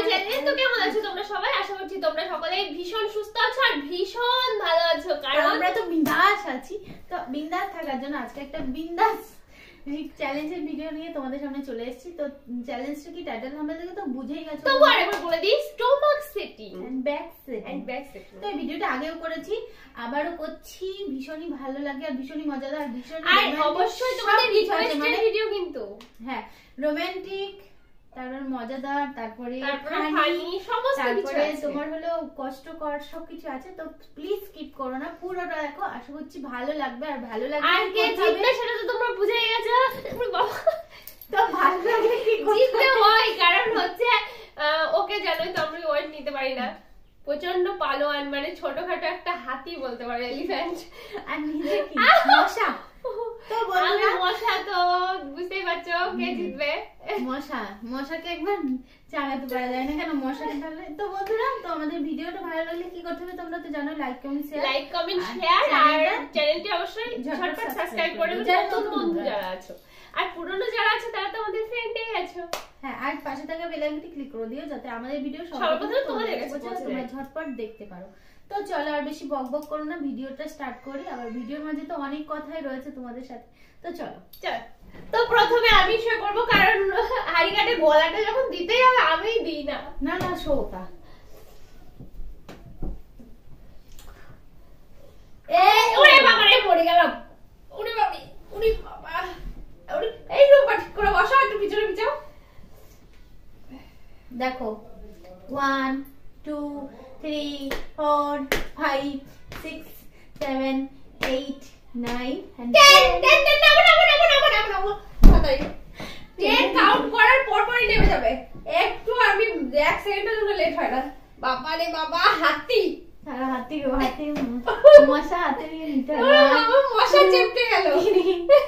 চ্যানেলে। তো কেমন আছো তোমরা সবাই? আশা করছি তোমরা সকলেই ভীষণ সুস্থ আছো আর ভীষণ ভালো আছো, কারণ আমরা তো বিন্দাস আছি। তো বিন্দাস থাকার জন্য আজকে একটা বিন্দাস চ্যালেঞ্জের ভিডিও নিয়ে তোমাদের সামনে চলে এসেছি। তো চ্যালেঞ্জটা কি টাইটেল থাম্বনেল থেকে তো বুঝেই গেছো। তো আরেকবার বলে দিই, stomach setting and back setting. তো এই ভিডিওটা আগেও করেছি, আবারও করছি। ভীষণই ভালো লাগে আর ভীষণই মজাদার আর ভীষণই আর অবশ্যই তোমাদের রিকোয়েস্টেড ভিডিও কিন্তু। হ্যাঁ, রোমান্টিক, তারপর মজাদার, তারপরে ফানি, সমস্ত কিছু তারপরে আছে। তোমার হলো কষ্টকর সবকিছু আছে। তো প্লিজ স্কিপ করো না, পুরোটা দেখো। আশা করছি ভালো লাগবে। আর ভালো লাগবে আর কে জিতবে সেটা তো তোমরা বুঝেই গেছো। তো ভালো লাগলে কি জিততে হয়, কারণ হচ্ছে ওকে জানোই তো আমরা ওয়েট নিতে পারি না। প্রচন্ড পালোয়ান, মানে ছোটখাটো একটা হাতি বলতে পারো, এলিফ্যান্ট। আর নিজে কি মশা। তো বন্ধুরা, মশা তো বুঝতেই পারছো কে জিতবে। মশাকে একবার চাগাতে পারা যায় না কেন, মশাকে ঢালে। তো বন্ধুরা, তো আমাদের ভিডিওটা ভালো লাগলে কি করতে হবে তোমরা তো জানো, লাইক কমেন্ট শেয়ার আর চ্যানেলটি অবশ্যই ঝটপট সাবস্ক্রাইব করে দেবে নতুন বন্ধু যারা আছো। আর পুরনো যারা আছে তারা তো আমাদের ফ্রেন্ডই আছো। হ্যাঁ, আর পাশে থাকা বেল আইকনটি ক্লিক করে দিও যাতে আমাদের ভিডিও সর্বপ্রথম তোমাদের কাছে পৌঁছে তোমরা ঝটপট দেখতে পারো। তো চলো আর বেশি বকবক করো না, ভিডিওটা স্টার্ট করি। আবার ভিডিওর মাঝে তো অনেক কথাই রয়েছে তোমাদের সাথে। তো চলো। তো প্রথমে আমি শুয়ে পড়বো, কারণ হাড়িকাটে গলাটা যখন দিতেই হবে আমিই দিই না। না শোকা। ওরে বাবা রে, পড়ে গেলাম। ওরে বাবা, ওরে বাবা, ওরে এই রূপা ঠিক করে বসো, একটু পিছনে পিছাও। দেখো, 1 2 3 4 5 6 7 8 9 and 10 কাউন্ট করার পর পরই নেমে যাবে। একটু আমি এক সেকেন্ডের জন্য লেট হয় না। বাবা রে বাবা, হাতি হাতি মশা হাতে নিয়ে নিতে হবে। মশা চেপটে গেল।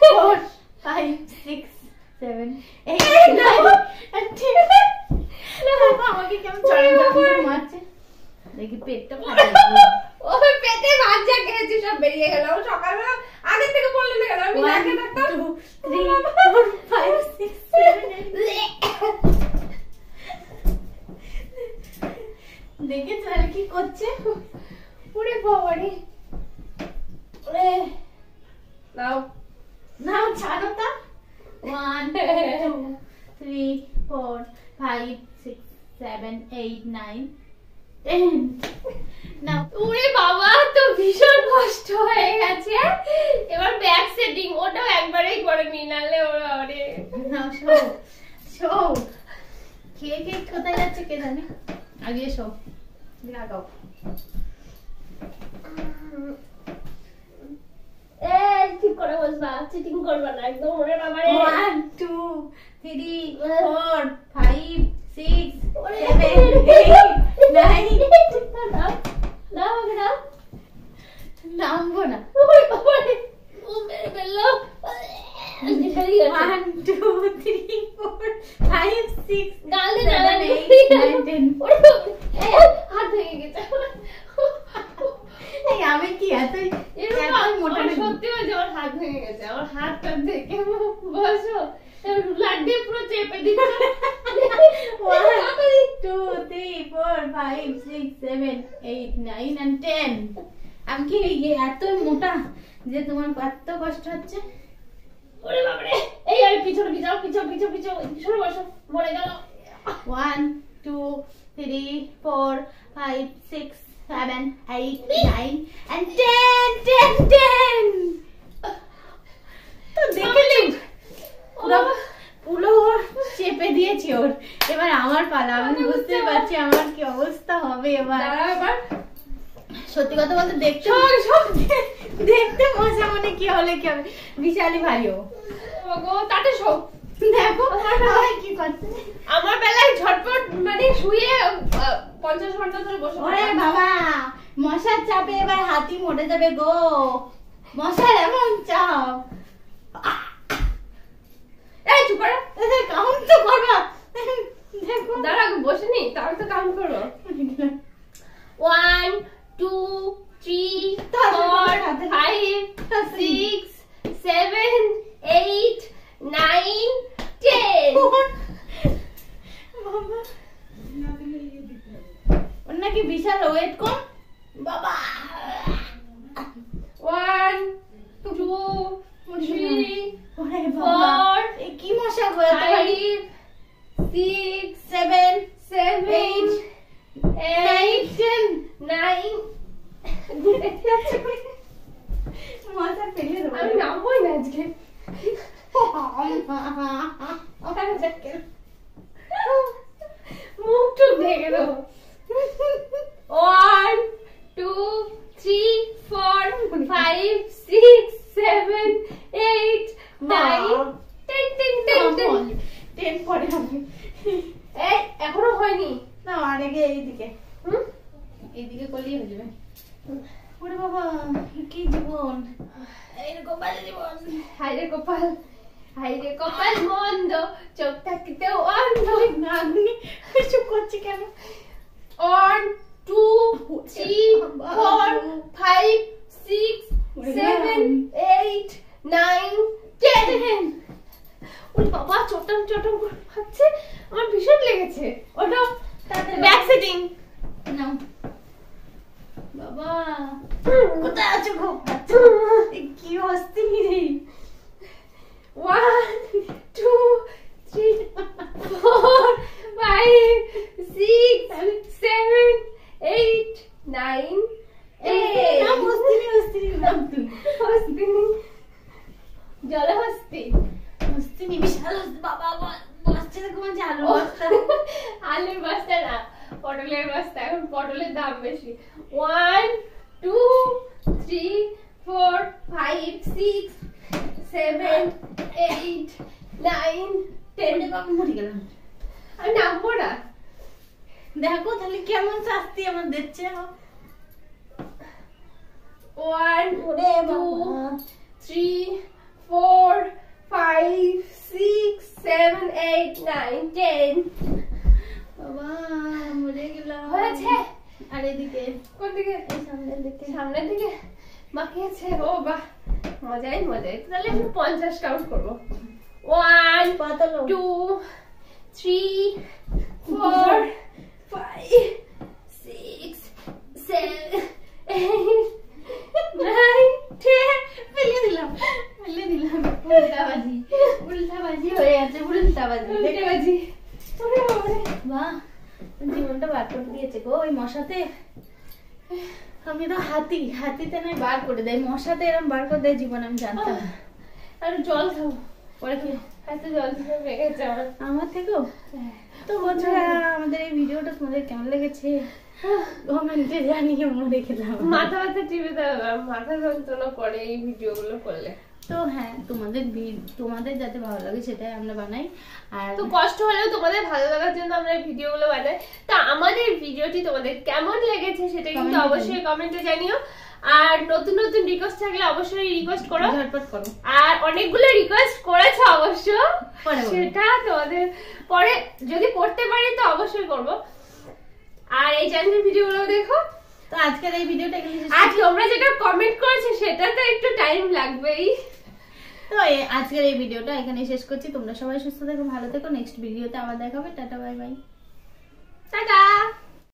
4 5 6 7 8 9 and 10। আমাকে কেমন চড়ে মারছে দেখি, পেটটা ফাটে। ওই পেটে ভাত যা খেয়েছি সব বেরিয়ে গেল। সকালবেলা আগে থেকে বললে না কেন, আমি দেখে থাকতাম। 2 3 4 5 6 7 দেখে চলে কি করছে। ওরে বাবা রে, নাও ছাড়ো তা। 1 2 3 4 5 6 7 8 9 10। নাও। ওরে বাবা, তো ভীষণ কষ্ট হয়ে গেছে। এবার ব্যাক সেটিং, ওটাও একবারেই করে নি, নালে ওরা আরে নাও শো খেয়ে কোথায় যাচ্ছে কে জানে। আগে শো লাগাও। ঠিক করে বসবা, চিটিং করবা না একদম। ওরে বাবা রে, 1 2 3 4 5 6 7 8 9। নামবো না। ওরে বাবা রে, ও মেরে ফেললো। 1 2 3 4 5 6 গালে 7 8 9 10। ওরে বাবা রে, হাত ভেঙে গেছে। এই আমি কি এতই মোটা নাকি? সত্যি বলছি, আমার হাত ভেঙে গেছে। আমার হাতটা দেখে বসো, লাড্ডু পুরো চেপে দিচ্ছে। 1 2 3 4 5 6 7 8 9 and 10। আমি কি এত মোটা যে তোমার এত কষ্ট হচ্ছে? ওরে বাবা রে, এই আমি পিছনে পিছনে বসো, মরে গেল। 1 2 3 4 5 6 7 8 9 and 10। তো দেখেছি পুরো চেপে দিয়েছি ওর। এবার আমার পালা, আমি বুঝতে পারছি আমার কি অবস্থা হবে। এবার সত্যি কথা বলতে দেখতে মজা, মানে কি হলে কি হবে, বিশালই ভালো তাতে সব। দেখো কি করছে আমার বেলায় ঝটপট মানে শুয়ে 50 ঘন্টা ধরে বসে। ওরে বাবা, মশার চাপে এবার হাতি মরে যাবে গো। মশার এমন চাপ। এই চুপ করো, কাউন্ট তো করবা। দেখো দাঁড়া, বসে নি, তাহলে তো কাউন্ট করো। 1 2 3 4 5 6 7 8 9 10। কি বিশাল ওয়েট কম বাবা। 1 2 3 ওরে বাবা 4 এই কি মশা গো এত 5 6 7 7 8 9 মশা ফেলে দেবো আমি নামবই না আজকে। মুখ টুক ঢেকে দেবো। 1 2 3 4 5 6 7 8 9 10 10 পরে হবে। এই এখনো হয়নি। না আরেগে এইদিকে হুম? এইদিকে করলেই হয়ে যাবে। ওরে বাবা কি জীবন, এরকম বাজে জীবন। হায়রে কপাল, হায়রে কপাল মন্দ, চোখ থাকতেও অন্ধ। নাগনি চুপ করছি কেন? 1 2 3 4 5 6 7 8 9 10। ওরে বাবা চটম চটম করে ভাবছে, আমার ভীষণ লেগেছে। ওঠো তাড়াতাড়ি ব্যাক সিটিং। নাও বাবা কোথায় আছো গো? কি হস্তি রে। 1 2 3 4 5 6 7 8 9 নাম হস্তিনি নাম তুই হস্তিনি, জলে হস্তি। হস্তিনি বিশাল হস্তি বাবা। বসছে দেখো মানে আলু বস্তা। আলুর বস্তা না, পটলের বস্তা। এখন পটলের দাম বেশি। 1 2 3 4 5 6 7 8 9 10। বাবা মরে গেলাম। আমি নামবো না। দেখো তাহলে কেমন শাস্তি আমার দিচ্ছে। 1 ওরে 2 বাবা 3 4 5 6 7 8 9 10। বাবা মরে গেলাম। হয়েছে? আর এদিকে কোন দিকে? এই সামনের দিকে। সামনের দিকে মাখিয়েছে। ও বাহ, মজাই মজাই। তাহলে আমি 50 কাউন্ট করবো। 1 পাতলো 2 3 4 5 6 7 8 9 10। ফেলে দিলাম উল্টাবাজি হয়ে আছে উল্টাবাজি। উল্টে বাজি। ওরে বাবারে। বাহ জীবনটা বার করে দিয়েছে গো ওই মশাতে। আমি তো হাতিতে নয় বার করে দেয়, মশাতে এরকম বার করে দেয় জীবন আমি জানতাম না। আর জল খাও। পরে কি এত জল খেয়ে বেড়েছে আমার। আমার থেকেও। তো বন্ধুরা আমাদের এই ভিডিওটা তোমাদের কেমন লেগেছে কমেন্টে জানিয়ে মরে গেলাম। মাথা ব্যথা টিভিতে মাথা যন্ত্রণা করে এই ভিডিওগুলো করলে। তো হ্যাঁ তোমাদের যাতে ভালো লাগে সেটাই আমরা বানাই। আর তো কষ্ট হলেও তোমাদের ভালো লাগার জন্য আমরা এই ভিডিওগুলো বানাই। তা আমাদের ভিডিওটি তোমাদের কেমন লেগেছে সেটা কিন্তু Comment এ অবশ্যই কমেন্টে জানিও। আর নতুন নতুন রিকোয়েস্ট থাকলে অবশ্যই রিকোয়েস্ট করো। ঝটপট করো। আর অনেকগুলো রিকোয়েস্ট করেছো অবশ্য, পরে বলবো। সেটা তোমাদের পরে যদি করতে পারি তো অবশ্যই করব। আর এই চ্যানেলের ভিডিওগুলো দেখো। তো আজকের এই ভিডিওটা এখানে শেষ আর তোমরা যেটা কমেন্ট করেছো সেটা তো একটু টাইম লাগবেই। তো আজকের এই ভিডিওটা এখানে শেষ করছি। তোমরা সবাই সুস্থ থেকো, ভালো থেকো। নেক্সট ভিডিওতে আবার দেখা হবে। Tata bye bye. টাটা।